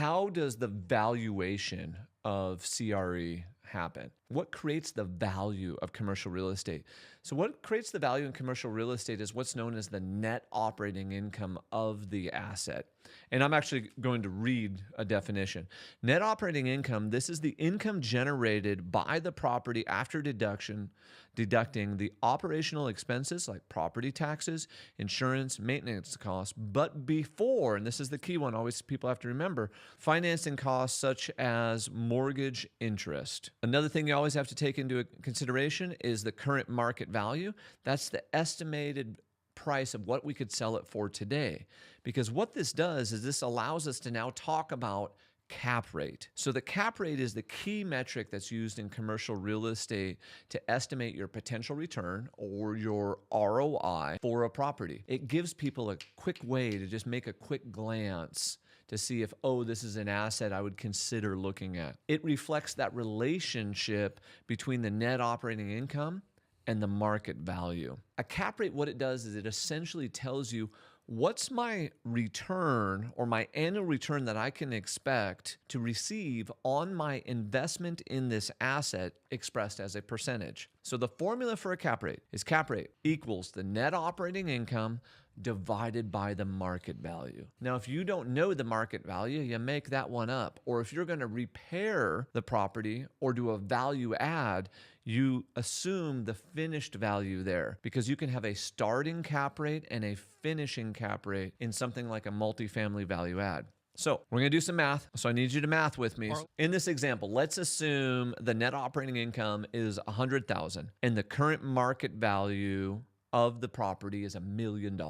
how does the valuation of CRE happen? What creates the value of commercial real estate? So what creates the value in commercial real estate is what's known as the net operating income of the asset. And I'm actually going to read a definition. Net operating income, this is the income generated by the property after deducting the operational expenses like property taxes, insurance, maintenance costs, but before, and this is the key one, always people have to remember, financing costs such as mortgage interest. Another thing you always have to take into consideration is the current market value. That's the estimated price of what we could sell it for today. Because what this does is this allows us to now talk about cap rate. So the cap rate is the key metric that's used in commercial real estate to estimate your potential return or your ROI for a property. It gives people a quick way to just make a quick glance to see if, oh, this is an asset I would consider looking at. It reflects that relationship between the net operating income and the market value. A cap rate, what it does is it essentially tells you what's my return or my annual return that I can expect to receive on my investment in this asset expressed as a percentage. So the formula for a cap rate is cap rate equals the net operating income divided by the market value. Now, if you don't know the market value, you make that one up. Or if you're going to repair the property or do a value add, you assume the finished value there, because you can have a starting cap rate and a finishing cap rate in something like a multifamily value add. So we're going to do some math. So I need you to math with me. In this example, let's assume the net operating income is $100,000 and the current market value of the property is $1 million.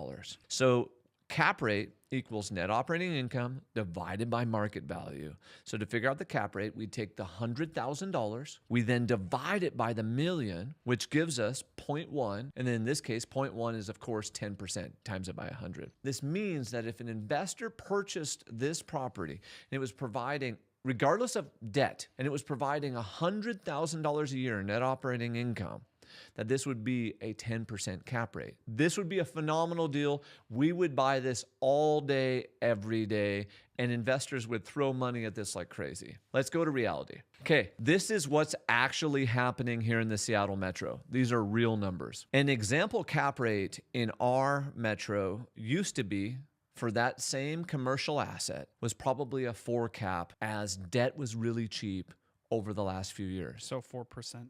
So cap rate equals net operating income divided by market value. So to figure out the cap rate, we take the $100,000, we then divide it by the million, which gives us 0.1. And then in this case, 0.1 is of course 10%, times it by 100. This means that if an investor purchased this property and it was providing, regardless of debt, and it was providing $100,000 a year in net operating income, that this would be a 10% cap rate. This would be a phenomenal deal. We would buy this all day, every day, and investors would throw money at this like crazy. Let's go to reality. Okay, this is what's actually happening here in the Seattle Metro. These are real numbers. An example cap rate in our metro used to be, for that same commercial asset, was probably a 4 cap, as debt was really cheap over the last few years. So 4%.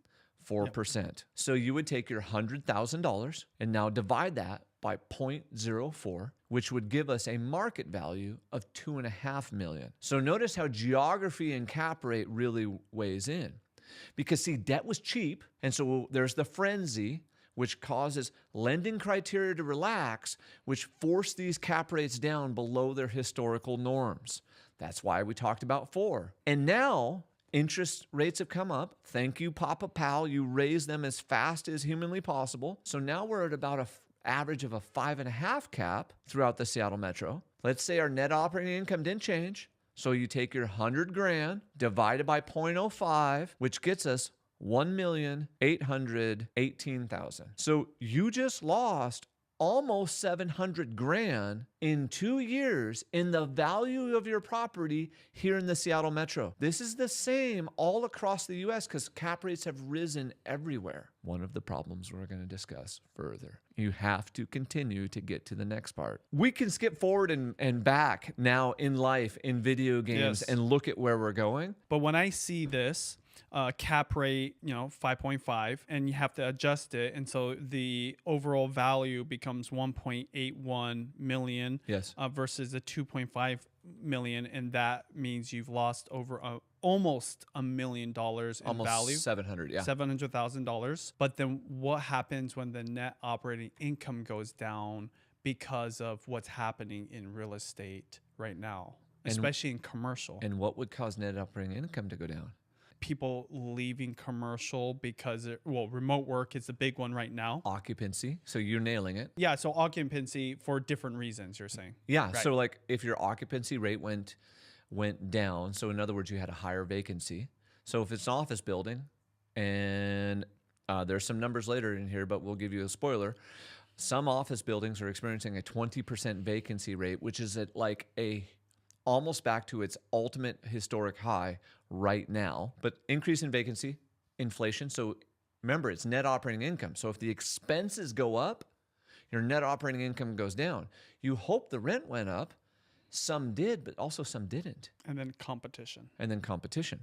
4%. Yep. So you would take your $100,000 and now divide that by 0.04, which would give us a market value of $2.5 million. So notice how geography and cap rate really weighs in. Because see, debt was cheap, and so there's the frenzy, which causes lending criteria to relax, which force these cap rates down below their historical norms. That's why we talked about 4. And now interest rates have come up. Thank you, Papa Pal. You raised them as fast as humanly possible. So now we're at about an average of a 5.5 cap throughout the Seattle Metro. Let's say our net operating income didn't change. So you take your $100,000 divided by 0.05, which gets us $1,818,000. So you just lost almost $700,000 in 2 years in the value of your property here in the Seattle Metro. This is the same all across the US because cap rates have risen everywhere. One of the problems we're going to discuss further. You have to continue to get to the next part. We can skip forward and back now in life, in video games, and look at where we're going. But when I see this, cap rate, 5.5, and you have to adjust it. And so the overall value becomes 1.81 million versus the 2.5 million. And that means you've lost over almost $1 million in value. Almost 700, yeah. $700,000. But then what happens when the net operating income goes down because of what's happening in real estate right now, especially in commercial? And what would cause net operating income to go down? People leaving commercial because, remote work is the big one right now. Occupancy. So you're nailing it. Yeah. So occupancy for different reasons, you're saying. Yeah. Right. So like if your occupancy rate went down, so in other words, you had a higher vacancy. So if it's an office building, and there's some numbers later in here, but we'll give you a spoiler. Some office buildings are experiencing a 20% vacancy rate, which is at like a almost back to its ultimate historic high right now, but increase in vacancy, inflation. So remember, it's net operating income. So if the expenses go up, your net operating income goes down. You hope the rent went up. Some did, but also some didn't. And then competition. And then competition.